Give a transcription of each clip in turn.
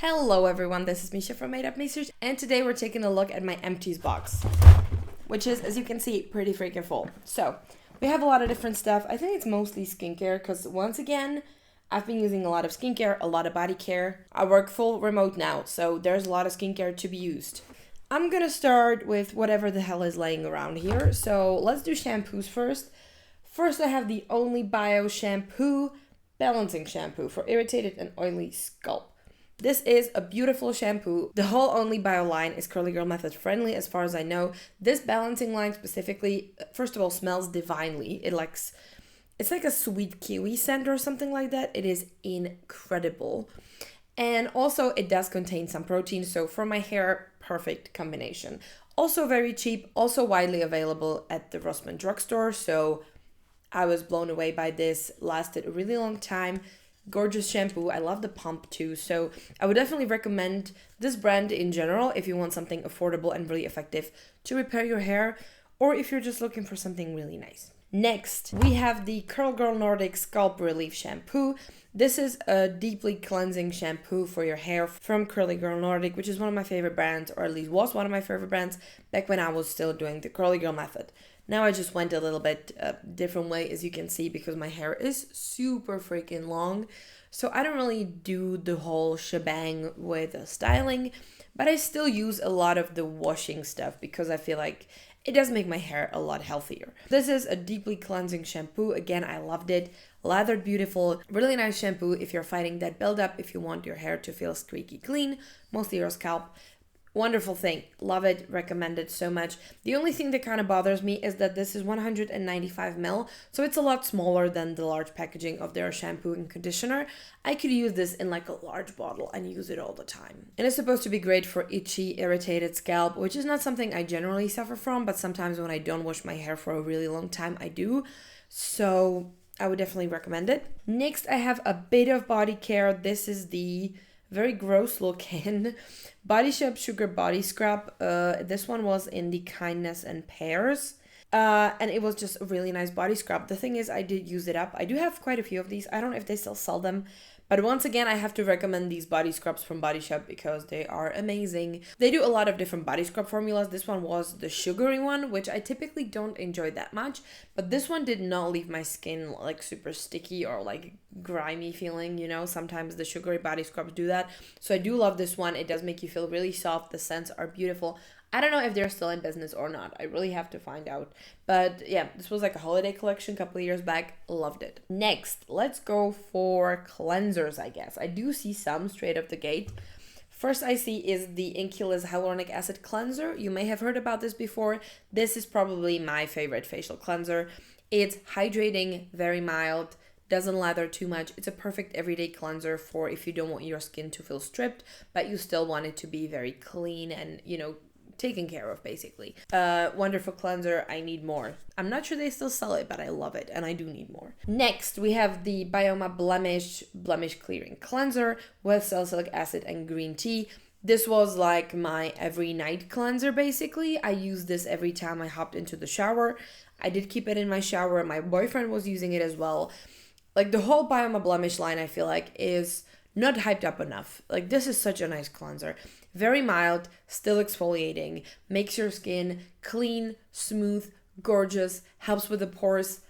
Hello everyone, this is Misha from Made Up Research, and today we're taking a look at my empties box, which is, as you can see, pretty freaking full. So, we have a lot of different stuff. I think it's mostly skincare, because once again, I've been using a lot of skincare, a lot of body care. I work full remote now, so there's a lot of skincare to be used. I'm gonna start with whatever the hell is laying around here, so let's do shampoos first. First, I have the Only Bio Shampoo Balancing Shampoo for irritated and oily scalp. This is a beautiful shampoo. The whole Only Bio line is Curly Girl Method friendly as far as I know. This balancing line specifically, first of all, smells divinely. It's like a sweet kiwi scent or something like that. It is incredible. And also it does contain some protein, so for my hair, perfect combination. Also very cheap, also widely available at the Rossmann drugstore, so I was blown away by this. Lasted a really long time. Gorgeous shampoo. I love the pump too, so I would definitely recommend this brand in general if you want something affordable and really effective to repair your hair, or if you're just looking for something really nice. Next, we have the Curl Girl Nordic Scalp Relief Shampoo. This is a deeply cleansing shampoo for your hair from Curly Girl Nordic, which is one of my favorite brands, or at least was one of my favorite brands back when I was still doing the Curly Girl method. Now I just went a little bit different way, as you can see, because my hair is super freaking long. So I don't really do the whole shebang with styling, but I still use a lot of the washing stuff because I feel like it does make my hair a lot healthier. This is a deeply cleansing shampoo. Again, I loved it. Lathered beautiful. Really nice shampoo if you're fighting that buildup, if you want your hair to feel squeaky clean, mostly your scalp. Wonderful thing. Love it. Recommend it so much. The only thing that kind of bothers me is that this is 195 ml, so it's a lot smaller than the large packaging of their shampoo and conditioner. I could use this in like a large bottle and use it all the time. And it's supposed to be great for itchy, irritated scalp, which is not something I generally suffer from, but sometimes when I don't wash my hair for a really long time, I do. So I would definitely recommend it. Next, I have a bit of body care. This is the very gross looking Body Shop Sugar Body Scrub. This one was in the Kindness and Pears. And it was just a really nice body scrub. The thing is, I did use it up. I do have quite a few of these. I don't know if they still sell them. But once again, I have to recommend these body scrubs from Body Shop because they are amazing. They do a lot of different body scrub formulas. This one was the sugary one, which I typically don't enjoy that much. But this one did not leave my skin like super sticky or like grimy feeling, you know. Sometimes the sugary body scrubs do that. So I do love this one. It does make you feel really soft. The scents are beautiful. I don't know if they're still in business or not. I really have to find out. But yeah, this was like a holiday collection a couple of years back. Loved it. Next, let's go for cleansers, I guess. I do see some straight up the gate. First I see is the Inculus Hyaluronic Acid Cleanser. You may have heard about this before. This is probably my favorite facial cleanser. It's hydrating, very mild, doesn't lather too much. It's a perfect everyday cleanser for if you don't want your skin to feel stripped, but you still want it to be very clean and, you know, taken care of, basically. Wonderful cleanser. I need more. I'm not sure they still sell it, but I love it and I do need more. Next, we have the Bioma Blemish Clearing Cleanser with salicylic acid and green tea. This was like my every night cleanser, basically. I used this every time I hopped into the shower. I did keep it in my shower. My boyfriend was using it as well. Like the whole Bioma Blemish line, I feel like, is not hyped up enough. Like, this is such a nice cleanser. Very mild, still exfoliating, makes your skin clean, smooth, gorgeous, helps with the pores.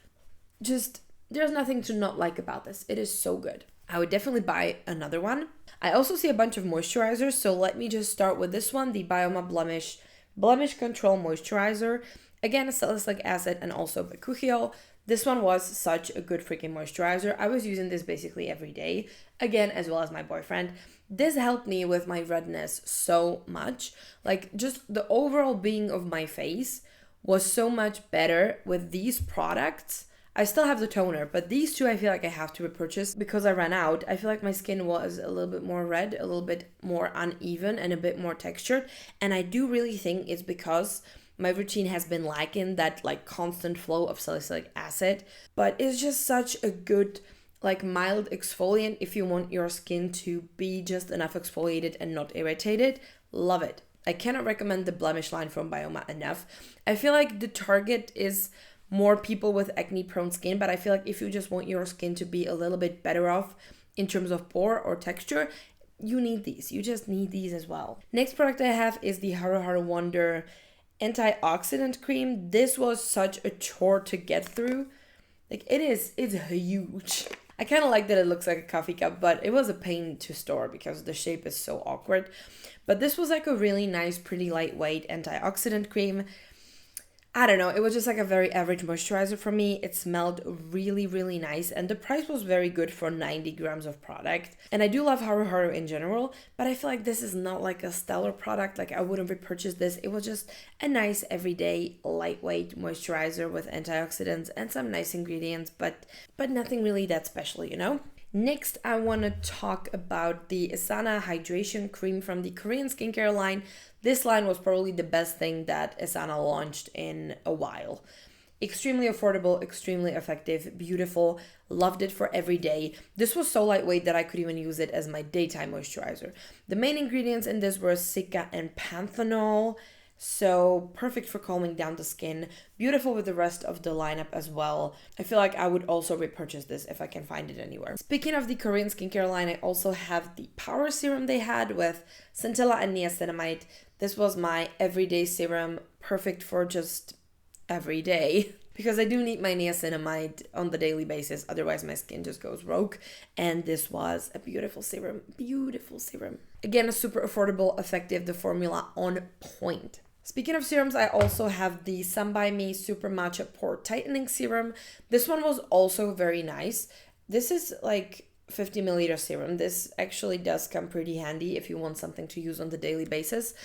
Just, there's nothing to not like about this. It is so good. I would definitely buy another one. I also see a bunch of moisturizers, so let me just start with this one, the Bioma Blemish Control Moisturizer. Again, salicylic acid and also bakuchiol. This one was such a good freaking moisturizer. I was using this basically every day, again, as well as my boyfriend. This helped me with my redness so much. Like, just the overall being of my face was so much better with these products. I still have the toner, but these two I feel like I have to repurchase because I ran out. I feel like my skin was a little bit more red, a little bit more uneven, and a bit more textured. And I do really think it's because my routine has been lacking that like constant flow of salicylic acid, but it's just such a good like mild exfoliant if you want your skin to be just enough exfoliated and not irritated. Love it. I cannot recommend the blemish line from Bioma enough. I feel like the target is more people with acne prone skin, but I feel like if you just want your skin to be a little bit better off in terms of pore or texture, you need these. You just need these as well. Next product I have is the Haru Haru Wonder antioxidant cream. This was such a chore to get through. Like it's huge. I kind of like that it looks like a coffee cup, but it was a pain to store because the shape is so awkward. But this was like a really nice, pretty lightweight antioxidant cream. I don't know, it was just like a very average moisturizer for me. It smelled really, really nice, and the price was very good for 90 grams of product. And I do love Haru Haru in general, but I feel like this is not like a stellar product. Like I wouldn't repurchase this. It was just a nice everyday lightweight moisturizer with antioxidants and some nice ingredients, but nothing really that special, you know? Next, I want to talk about the Asana Hydration Cream from the Korean skincare line. This line was probably the best thing that Asana launched in a while. Extremely affordable, extremely effective, beautiful. Loved it for every day. This was so lightweight that I could even use it as my daytime moisturizer. The main ingredients in this were cica and panthenol. So perfect for calming down the skin. Beautiful with the rest of the lineup as well. I feel like I would also repurchase this if I can find it anywhere. Speaking of the Korean skincare line, I also have the power serum they had with centella and niacinamide. This was my everyday serum, perfect for just every day. Because I do need my niacinamide on the daily basis, otherwise my skin just goes rogue. And this was a beautiful serum, beautiful serum. Again, super affordable, effective, the formula on point. Speaking of serums, I also have the Sun By Me Super Matcha Pore Tightening Serum. This one was also very nice. This is like 50 milliliter serum. This actually does come pretty handy if you want something to use on the daily basis.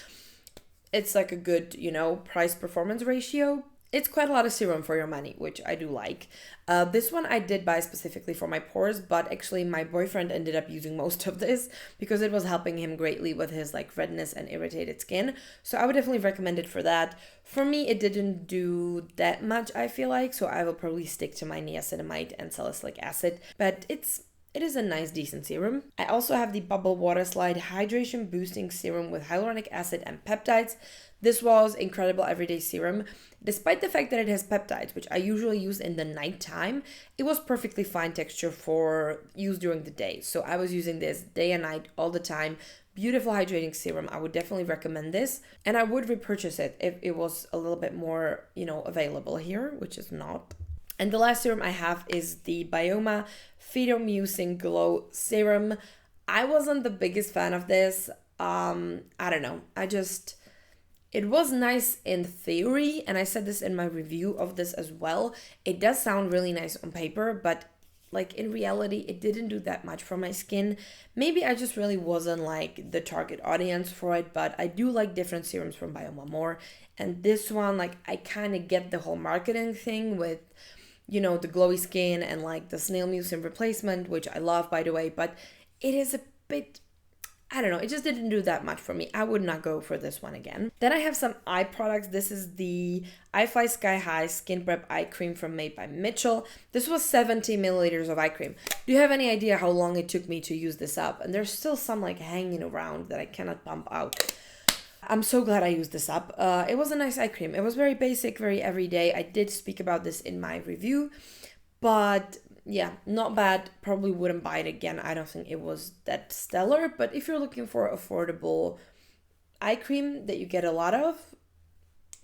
It's like a good, price performance ratio. It's quite a lot of serum for your money, which I do like. This one I did buy specifically for my pores, but actually my boyfriend ended up using most of this because it was helping him greatly with his like redness and irritated skin. So I would definitely recommend it for that. For me, it didn't do that much, I feel like, so I will probably stick to my niacinamide and salicylic acid, but it is a nice, decent serum. I also have the Bubble Water Slide Hydration Boosting Serum with hyaluronic acid and peptides. This was incredible everyday serum. Despite the fact that it has peptides, which I usually use in the nighttime, it was perfectly fine texture for use during the day. So I was using this day and night all the time. Beautiful hydrating serum. I would definitely recommend this. And I would repurchase it if it was a little bit more, available here, which is not. And the last serum I have is the Bioma Phytomucin Glow Serum. I wasn't the biggest fan of this. I don't know. It was nice in theory, and I said this in my review of this as well. It does sound really nice on paper, but like in reality, it didn't do that much for my skin. Maybe I just really wasn't like the target audience for it, but I do like different serums from Bioma more. And this one, like I kind of get the whole marketing thing with, the glowy skin and like the snail mucin replacement, which I love, by the way, but it is a bit, I don't know, it just didn't do that much for me. I would not go for this one again. Then I have some eye products. This is the iFly Sky High Skin Prep Eye Cream from Made by Mitchell. This was 70 milliliters of eye cream. Do you have any idea how long it took me to use this up? And there's still some like hanging around that I cannot pump out. I'm so glad I used this up. It was a nice eye cream. It was very basic, very everyday. I did speak about this in my review, but yeah, not bad. Probably wouldn't buy it again. I don't think it was that stellar, but if you're looking for affordable eye cream that you get a lot of,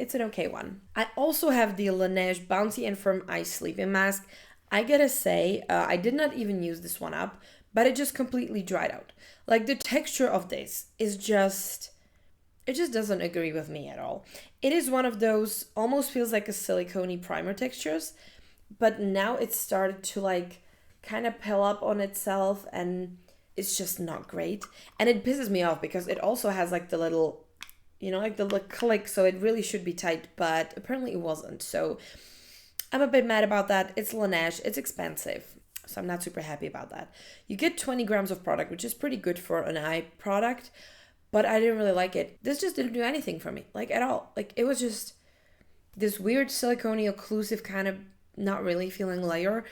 it's an okay one. I also have the Laneige Bouncy and Firm Eye Sleeping Mask. I gotta say, I did not even use this one up, but it just completely dried out. Like the texture of this is it just doesn't agree with me at all. It is one of those, almost feels like a silicone primer textures, but now it's started to like kind of peel up on itself and it's just not great. And it pisses me off because it also has like the little, like the little click, so it really should be tight, but apparently it wasn't. So I'm a bit mad about that. It's Laneige, it's expensive, so I'm not super happy about that. You get 20 grams of product, which is pretty good for an eye product, but I didn't really like it. This just didn't do anything for me, like at all. Like it was just this weird silicone occlusive kind of not really feeling layer.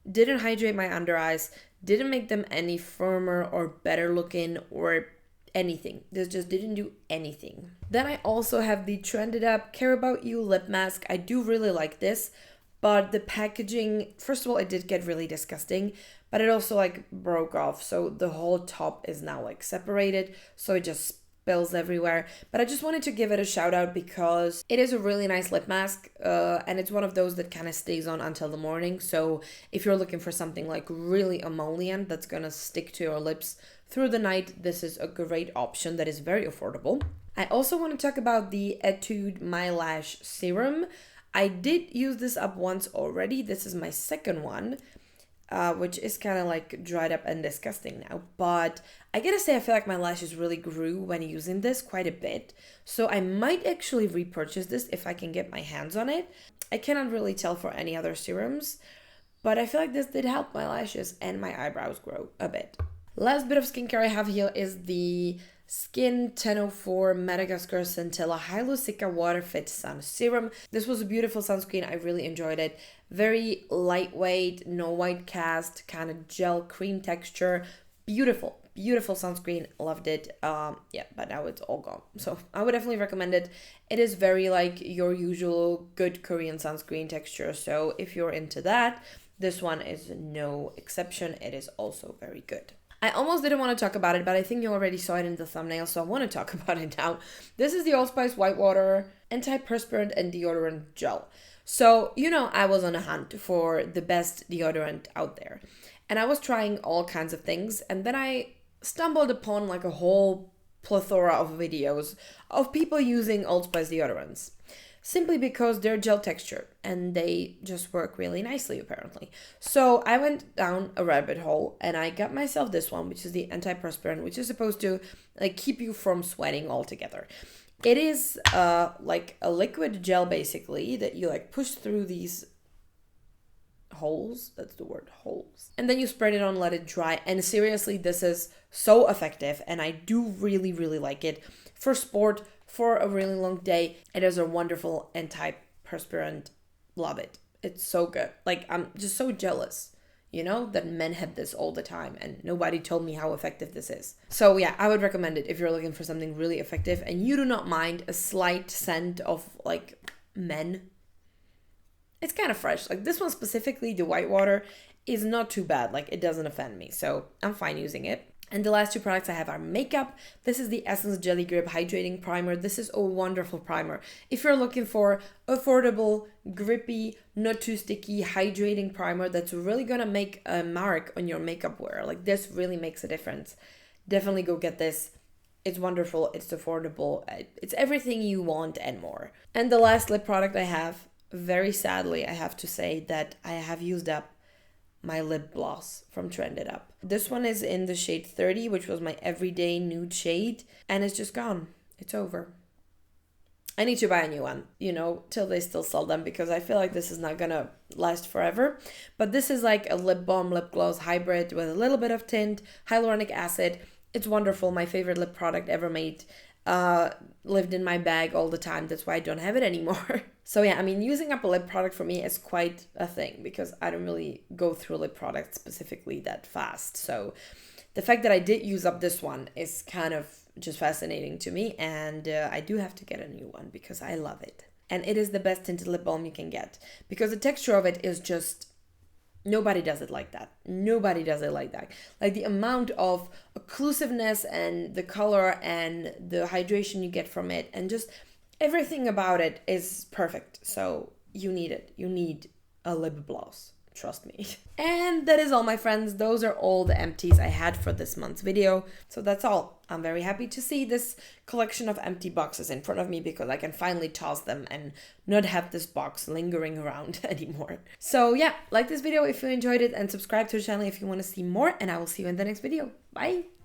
Didn't hydrate my under eyes, didn't make them any firmer or better looking or anything. This just didn't do anything. Then I also have the Trended Up Care About You lip mask. I do really like this, but the packaging, first of all, it did get really disgusting, but it also like broke off. So the whole top is now like separated. So it just spills everywhere. But I just wanted to give it a shout out because it is a really nice lip mask, and it's one of those that kind of stays on until the morning. So if you're looking for something like really emollient that's gonna stick to your lips through the night, this is a great option that is very affordable. I also want to talk about the Etude My Lash Serum. I did use this up once already. This is my second one, which is kind of like dried up and disgusting now. But I gotta say, I feel like my lashes really grew when using this quite a bit. So I might actually repurchase this if I can get my hands on it. I cannot really tell for any other serums, but I feel like this did help my lashes and my eyebrows grow a bit. Last bit of skincare I have here is the Skin 1004 Madagascar Centella Hyaluronic Water Fit Sun Serum. This was a beautiful sunscreen. I really enjoyed it. Very lightweight, no white cast, kind of gel cream texture. Beautiful, beautiful sunscreen. Loved it. Yeah, but now it's all gone. So I would definitely recommend it. It is very like your usual good Korean sunscreen texture. So if you're into that, this one is no exception. It is also very good. I almost didn't want to talk about it, but I think you already saw it in the thumbnail, so I want to talk about it now. This is the Old Spice Whitewater Antiperspirant and Deodorant Gel. So, you know, I was on a hunt for the best deodorant out there. And I was trying all kinds of things, and then I stumbled upon like a whole plethora of videos of people using Old Spice deodorants. Simply because they're gel texture and they just work really nicely apparently. So I went down a rabbit hole and I got myself this one, which is the antiperspirant, which is supposed to like keep you from sweating altogether. It is like a liquid gel basically that you like push through these holes. That's the word, holes. And then you spread it on, let it dry. And seriously, this is so effective and I do really, really like it for sport. For a really long day, it is a wonderful antiperspirant. Love it. It's so good. Like, I'm just so jealous, you know, that men have this all the time and nobody told me how effective this is. So yeah, I would recommend it if you're looking for something really effective and you do not mind a slight scent of like men. It's kind of fresh. Like this one specifically, the Whitewater, is not too bad. Like it doesn't offend me. So I'm fine using it. And the last two products I have are makeup. This is the Essence Jelly Grip Hydrating Primer. This is a wonderful primer. If you're looking for affordable, grippy, not too sticky, hydrating primer that's really gonna make a mark on your makeup wear, like this really makes a difference. Definitely go get this. It's wonderful, it's affordable, it's everything you want and more. And the last lip product I have, very sadly, I have to say that I have used up my Lipbloss from Trended Up. This one is in the shade 30, which was my everyday nude shade, and it's just gone. It's over. I need to buy a new one, you know, till they still sell them because I feel like this is not gonna last forever. But this is like a lip balm, lip gloss hybrid with a little bit of tint, hyaluronic acid. It's wonderful. My favorite lip product ever made. Lived in my bag all the time. That's why I don't have it anymore. So yeah, I mean, using up a lip product for me is quite a thing because I don't really go through lip products specifically that fast. So the fact that I did use up this one is kind of just fascinating to me. And I do have to get a new one because I love it. And it is the best tinted lip balm you can get because the texture of it is just, nobody does it like that. Nobody does it like that. Like the amount of occlusiveness and the color and the hydration you get from it and just everything about it is perfect. So you need it. You need a Lipbloss. Trust me. And that is all, my friends. Those are all the empties I had for this month's video. So that's all. I'm very happy to see this collection of empty boxes in front of me because I can finally toss them and not have this box lingering around anymore. So yeah, like this video if you enjoyed it and subscribe to the channel if you want to see more, and I will see you in the next video. Bye!